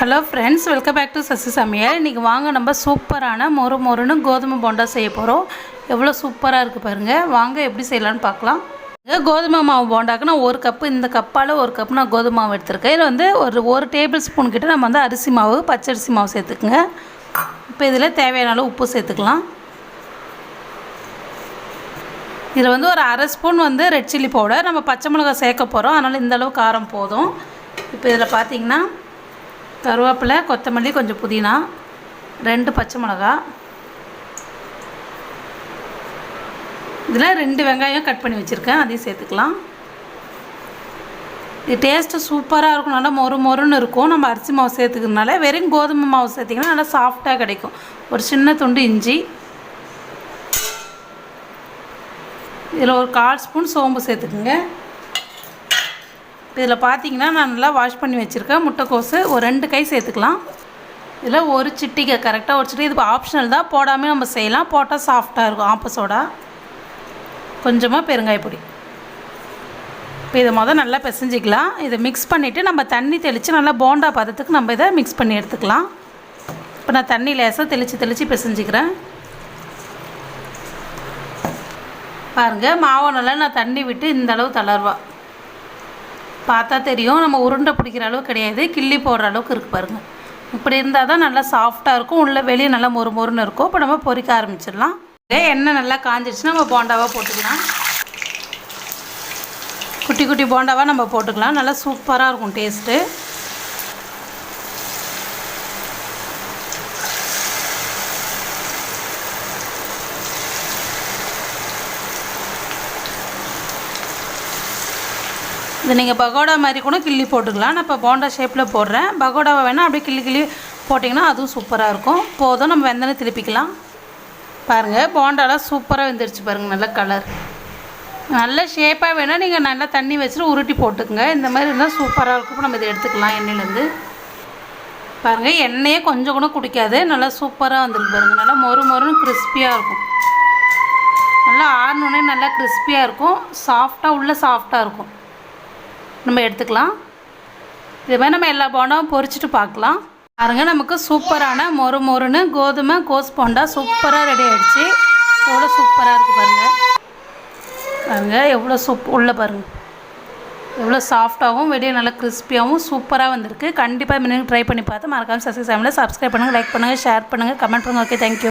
Hello friends, welcome back to Sasi Samayal. இன்றைக்கி வாங்க நம்ம சூப்பரான மொறுன்னு கோதுமை போண்டா செய்ய போகிறோம். எவ்வளோ சூப்பராக இருக்குது பாருங்கள். வாங்க எப்படி செய்யலான்னு பார்க்கலாம். கோதுமை மாவு போண்டாக்கு நான் ஒரு கப்பு, இந்த கப்பால் ஒரு கப் நான் கோதுமை மாவு எடுத்துருக்கேன். இதில் வந்து ஒரு டேபிள் ஸ்பூன் கிட்ட நம்ம வந்து அரிசி மாவு, பச்சரிசி மாவு சேர்த்துக்குங்க. இப்போ இதில் தேவையான அளவு உப்பு சேர்த்துக்கலாம். இதில் வந்து ஒரு அரை ஸ்பூன் வந்து ரெட் சில்லி பவுடர், நம்ம பச்சை மிளகாய் சேர்க்க போகிறோம், அதனால் இந்தளவு காரம் போதும். இப்போ இதில் பார்த்திங்கன்னா கருவேப்பிலை, கொத்தமல்லி, கொஞ்சம் புதினா, 2 பச்சை மிளகா, இதில் 2 வெங்காயம் கட் பண்ணி வச்சுருக்கேன், அதையும் சேர்த்துக்கலாம். இது டேஸ்ட்டு சூப்பராக இருக்கும், நல்லா மொறுன்னு இருக்கும். நம்ம அரிசி மாவு சேர்த்துக்கிறதுனால வெறும் கோதுமை மாவு சேர்த்திங்கன்னா நல்லா சாஃப்டாக கிடைக்கும். ஒரு சின்ன துண்டு இஞ்சி, இதில் ஒரு 1/4 ஸ்பூன் சோம்பு சேர்த்துக்குங்க. இதில் பார்த்தீங்கன்னா நான் நல்லா வாஷ் பண்ணி வச்சுருக்கேன் முட்டைக்கோசு ஒரு 2 கை சேர்த்துக்கலாம். இதில் ஒரு சிட்டிகை, கரெக்டாக ஒரு சிட்டிகை, இது ஆப்ஷனல் தான், போடாமல் நம்ம செய்யலாம், போட்டால் சாஃப்டாக இருக்கும். ஆப்பசோடா கொஞ்சமாக பெருங்காயப்பொடி. இப்போ இதை நல்லா பிசைஞ்சிக்கலாம். இதை மிக்ஸ் பண்ணிவிட்டு நம்ம தண்ணி தெளித்து நல்லா போண்டா பதத்துக்கு நம்ம இதை மிக்ஸ் பண்ணி எடுத்துக்கலாம். இப்போ நான் தண்ணி லேசாக தெளித்து பிசைஞ்சிக்கிறேன். பாருங்கள், மாவை நல்லா நான் தண்ணி விட்டு இந்த அளவு தளர்வா பார்த்தா தெரியும். நம்ம உருண்டை பிடிக்கிற அளவு கிடையாது, கிள்ளி போடுற அளவுக்கு இருக்குது பாருங்கள். இப்படி இருந்தால் தான் நல்லா சாஃப்டாக இருக்கும், உள்ளே வெளியே நல்லா மொறுன்னு இருக்கும். இப்போ நம்ம பொரிக்க ஆரம்பிச்சிடலாம். எண்ணெய் நல்லா காஞ்சிடுச்சுன்னா நம்ம போண்டாவாக போட்டுக்கலாம். குட்டி குட்டி போண்டாவாக நம்ம போட்டுக்கலாம். நல்லா சூப்பராக இருக்கும் டேஸ்ட்டு. இது நீங்கள் பகோடா மாதிரி கூட கிள்ளி போட்டுக்கலாம். நான் இப்போ போண்டா ஷேப்பில் போடுறேன். பகோடாவை வேணால் அப்படியே கிள்ளி போட்டிங்கன்னா அதுவும் சூப்பராக இருக்கும். போதும், நம்ம வெந்தனை திருப்பிக்கலாம். பாருங்கள், போண்டாலாம் சூப்பராக வெந்துருச்சு பாருங்கள். நல்ல கலர், நல்ல ஷேப்பாக வேணால் நீங்கள் நல்லா தண்ணி வச்சுட்டு உருட்டி போட்டுக்குங்க. இந்த மாதிரி இருந்தால் சூப்பராக இருக்கும். இப்போ நம்ம இதை எடுத்துக்கலாம் எண்ணெயிலேருந்து. பாருங்கள், எண்ணெயே கொஞ்சம் கூட குடிக்காது, நல்லா சூப்பராக வந்துருக்கு பாருங்கள். நல்லா மொறுன்னு கிறிஸ்பியாக இருக்கும். நல்லா ஆறணுன்னே நல்லா கிறிஸ்பியாக இருக்கும், சாஃப்டாக, உள்ளே சாஃப்டாக இருக்கும். நம்ம எடுத்துக்கலாம். இதுமாதிரி நம்ம எல்லா போண்டாவும் பொரிச்சிட்டு பார்க்கலாம். பாருங்கள், நமக்கு சூப்பரான மொறுன்னு கோதுமை கோஸ் போண்டா சூப்பராக ரெடி ஆகிடுச்சு. எவ்வளோ சூப்பராக இருக்குது பாருங்கள். பாருங்கள் எவ்வளோ உள்ளே பாருங்கள் எவ்வளோ சாஃப்டாகவும் வெளியே நல்லா கிறிஸ்பியாகவும் சூப்பராக வந்திருக்கு. கண்டிப்பாக ட்ரை பண்ணி பார்த்து மறக்காமல் சசி சேனலை சப்ஸ்கிரைப் பண்ணுங்கள், லைக் பண்ணுங்கள், ஷேர் பண்ணுங்கள், கமெண்ட் பண்ணுங்கள். Okay, thank you.